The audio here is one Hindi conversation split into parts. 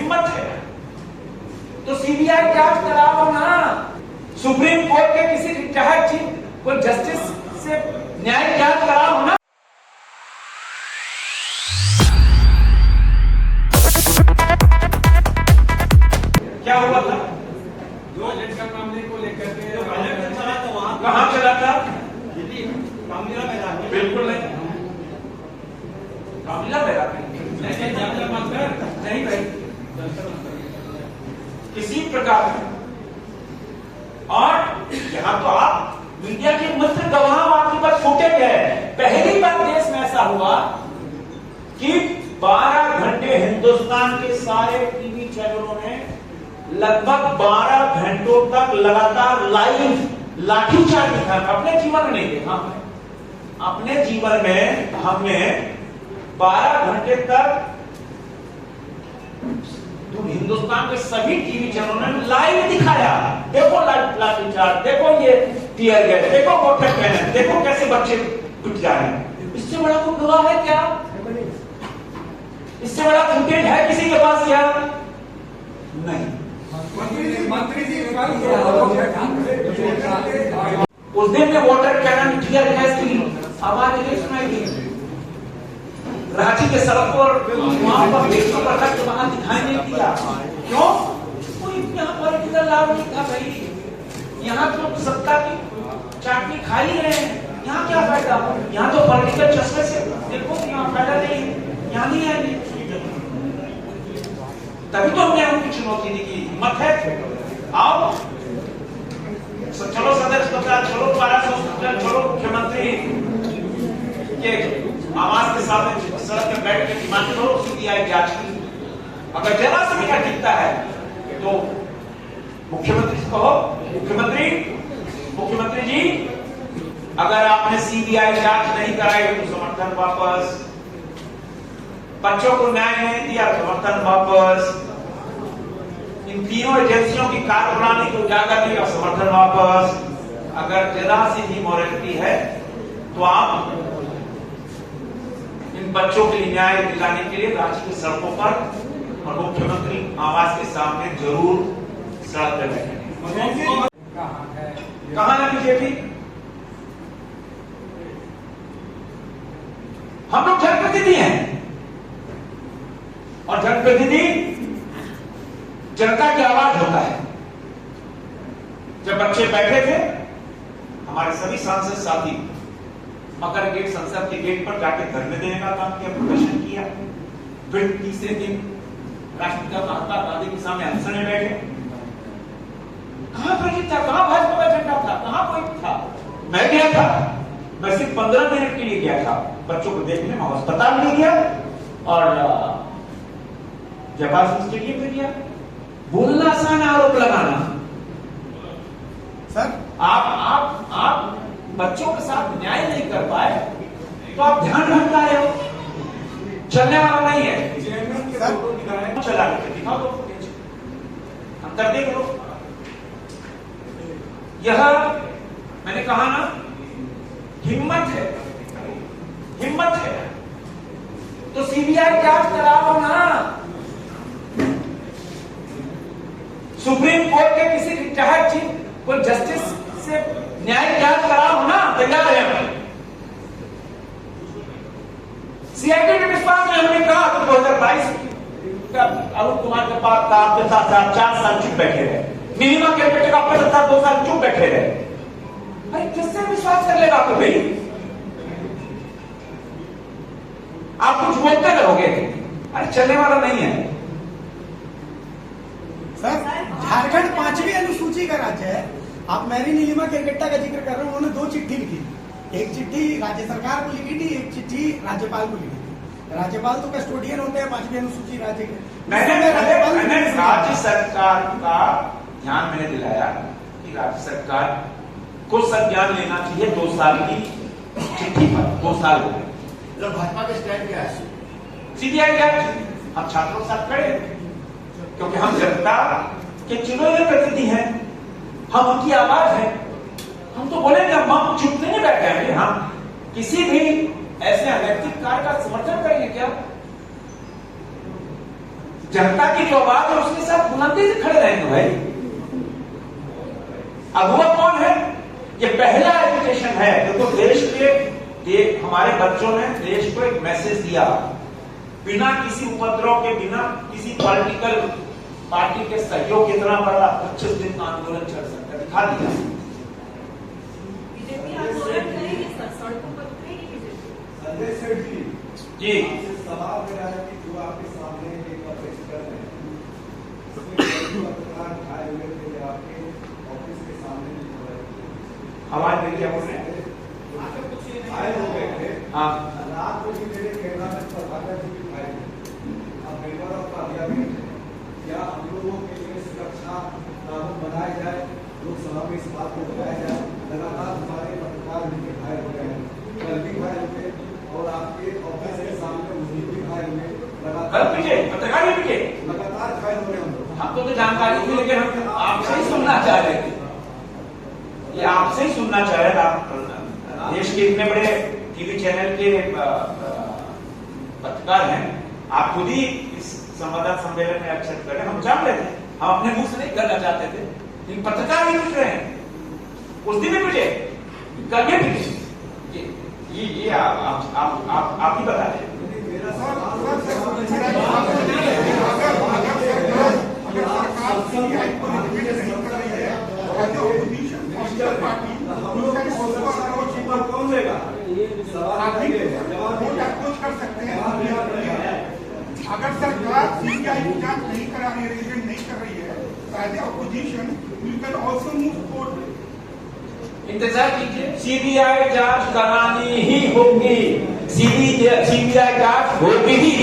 हिम्मत है तो सीबीआई जांच कराओ ना। सुप्रीम कोर्ट के किसी रिटायर्ड चीफ को जस्टिस से न्यायिक जांच कराओ ना। क्या हुआ था? का मामले को लेकर के चला था, वहां कहां चला था? रामलीला मैदान में। बिल्कुल नहीं, रामलीला मैदान में नहीं भाई, किसी प्रकार में। और यहां तो आप मीडिया के मित्र गवाह, आपके पास फुटेज है। पहली बार देश में ऐसा हुआ कि 12 घंटे हिंदुस्तान के सारे टीवी चैनलों ने लगभग 12 घंटों तक लगातार लाइव लाठीचार्ज दिखा। अपने जीवन में नहीं देखा, अपने जीवन में हमने 12 घंटे तक हिंदुस्तान के सभी टीवी चैनलों ने लाइव दिखाया। देखो लाठीचार्ज, देखो ये टीयर गैस, देखो मोटर कैनन, देखो कैसे बच्चे टूट जा रहे हैं। इससे बड़ा कोई गवाह है क्या? इससे बड़ा फुटेज है किसी के पास क्या? नहीं। मंत्री जी उस दिन में वाटर कैनन, टीयर गैस की आवाज नहीं सुनाई दी। रांची के सड़कों और वहां पर व्यक्तियों का रक्त वहां दिखाई नहीं दिया। क्यों? कोई यहाँ पॉलिटिकल लाभ नहीं था भाई। यहाँ तो सत्ता की चाटनी खा ही रहे हैं, यहाँ क्या फायदा? यहाँ तो पॉलिटिकल चस्पे से देखो कि यहाँ फायदा नहीं है, यहाँ नहीं आएंगे। तभी तो हमने उनकी चुनौती दी कि हिम्मत है, आओ चलो सदर अस्पताल, चलो पारा हॉस्पिटल, चलो मुख्यमंत्री के आवाज के साथ सड़क में बैठ के डिमांड करो सीबीआई जांच की। अगर जरा से भी दिखता है तो मुख्यमंत्री से कहो, मुख्यमंत्री जी अगर आपने सीबीआई जांच नहीं कराई तो समर्थन वापस, बच्चों को न्याय नहीं दिया समर्थन वापस, इन तीनों एजेंसियों की कार्यप्रणाली को उजागर किया समर्थन वापस। अगर जरा सी भी मॉरलिटी है तो आप इन बच्चों के लिए न्याय दिलाने के लिए रांची की सड़कों पर और मुख्यमंत्री आवास के सामने जरूर सड़क पर बैठेंगे। कहां है बीजेपी? हम लोग जनप्रतिनिधि हैं और जनप्रतिनिधि जनता की आवाज होता है। जब बच्चे बैठे थे, हमारे सभी सांसद साथी मकर गेट, संसद के गेट पर जाके धरने देने का काम किया, प्रदर्शन किया। फिर तीसरे दिन राष्ट्रपिता महात्मा गांधी के सामने अनशन में बैठे। कहां प्रदीप था, कहां भाजपा का झंडा था, कहां कोई था? मैं गया था, मैं सिर्फ 15 मिनट के लिए गया था बच्चों को देखने में। अस्पताल में गया और जवाहर सिंह स्टेडियम में गया। बोलना आसान, आरोप लगाना। सर आप बच्चों के साथ न्याय नहीं कर पाए तो आप ध्यान भटका रहे हो, चलने वाला नहीं है। चला के दिखाओ तो फुटेज, अंतर देख लो। यह मैंने कहा ना, हिम्मत है तो सीबीआई जांच कराओ ना। सुप्रीम कोर्ट के किसी रिटायर्ड चीफ को जस्टिस से न्यायिक जांच कराओ ना, तैयार है। सीआईडी के विश्वास में हमने कहा कि 2022 का अरुण कुमार के पास था, आपके साथ 4 साल चुप बैठे रहे। नीलिमा के बेटे का आपके साथ 2 साल चुप बैठे रहे। भाई किससे विश्वास कर लेगा आपको? भाई आप कुछ बोलते रहोगे, अरे चलने वाला नहीं है। सर झारखंड 5वीं अनुसूची का राज्य है। आप मैरी नीलिमा केरकेट्टा का जिक्र कर रहे हैं, उन्होंने 2 चिट्ठी लिखी। एक चिट्ठी राज्य सरकार को लिखी थी, एक चिट्ठी राज्यपाल को लिखी थी। राज्यपाल तो कस्टोडियन होते हैं 5वीं अनुसूची राज्य के। मैंने राज्य सरकार का ध्यान मैंने दिलाया कि राज्य सरकार को संज्ञान लेना चाहिए 2 साल की चिट्ठी पर। 2 साल हो गए। भाजपा का स्टैंड क्या है? सीबीआई जांच। हम छात्रों के साथ खड़े क्योंकि हम जनता के चुने हुए प्रतिनिधि हैं, हम उनकी आवाज है। हम तो बोलेंगे, हम चुप नहीं बैठे। हम किसी भी ऐसे अनैतिक कार्य का समर्थन करेंगे क्या? जनता की जो आवाज है उसके साथ बुलंदी से खड़े रहेंगे भाई। अब वो कौन है? ये पहला एजुकेशन है जो तो देश के हमारे बच्चों ने देश को एक मैसेज दिया, बिना किसी उपद्रव के, बिना किसी पॉलिटिकल पार्टी के सहयोग के इतना बड़ा 25 दिन का आंदोलन चल सकता है, दिखा दिया। बीजेपी आंदोलन करेगी सर, सड़कों पर उतरेगी बीजेपी। संजय सेठ जी जी सवाल मेरा है कि जो आपके सामने एक अपेक्ष कर रहे हैं, उसमें पत्रकार आए हुए थे आपके ऑफिस के सामने आवाज मेरी क्या बोल रहे हैं? आए हो गए थे। हाँ रात को भी मेरे कैमरा में प्रभाकर जी भी आए थे। अब मेंबर ऑफ पार्लियामेंट या हम लोगों के लिए सुरक्षा कानून बनाया जाए, लोकसभा में इस बात को बताया जाए। लगातार हमारे पत्रकार भी घायल हो गए हैं, कल भी घायल हुए और आपके ऑफिस के सामने उस दिन भी घायल हुए। कल पीछे पत्रकार भी पीछे लगातार घायल हो रहे हम लोग। हमको तो जानकारी थी, लेकिन हम आपसे ही सुनना चाह रहे थे। ये आपसे ही सुनना चाह रहे थे। आप देश के इतने बड़े टीवी चैनल के पत्रकार हैं, आप खुद ही इस संवाददाता सम्मेलन में एक्सेप्ट करें। हम जान रहे थे, हम अपने मुंह से नहीं करना चाहते थे, लेकिन पत्रकार ही पूछ रहे हैं। उस दिन भी पूछे, कल भी पूछे। ये आप ही बता दें। कौन लेगा? कर सकते हैं। अगर सरकार सीबीआई की जांच नहीं करा रही है, रेजिडेंट नहीं कर रही है, as opposition you can also move court. इंतजार कीजिए, सीबीआई जांच करानी ही होगी। सीबीआई जांच होगी ही।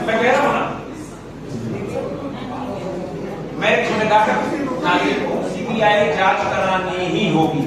मैं कह रहा हूं ना, मैं एक जिम्मेदार नागरिक हूं, सीबीआई जांच करानी ही होगी।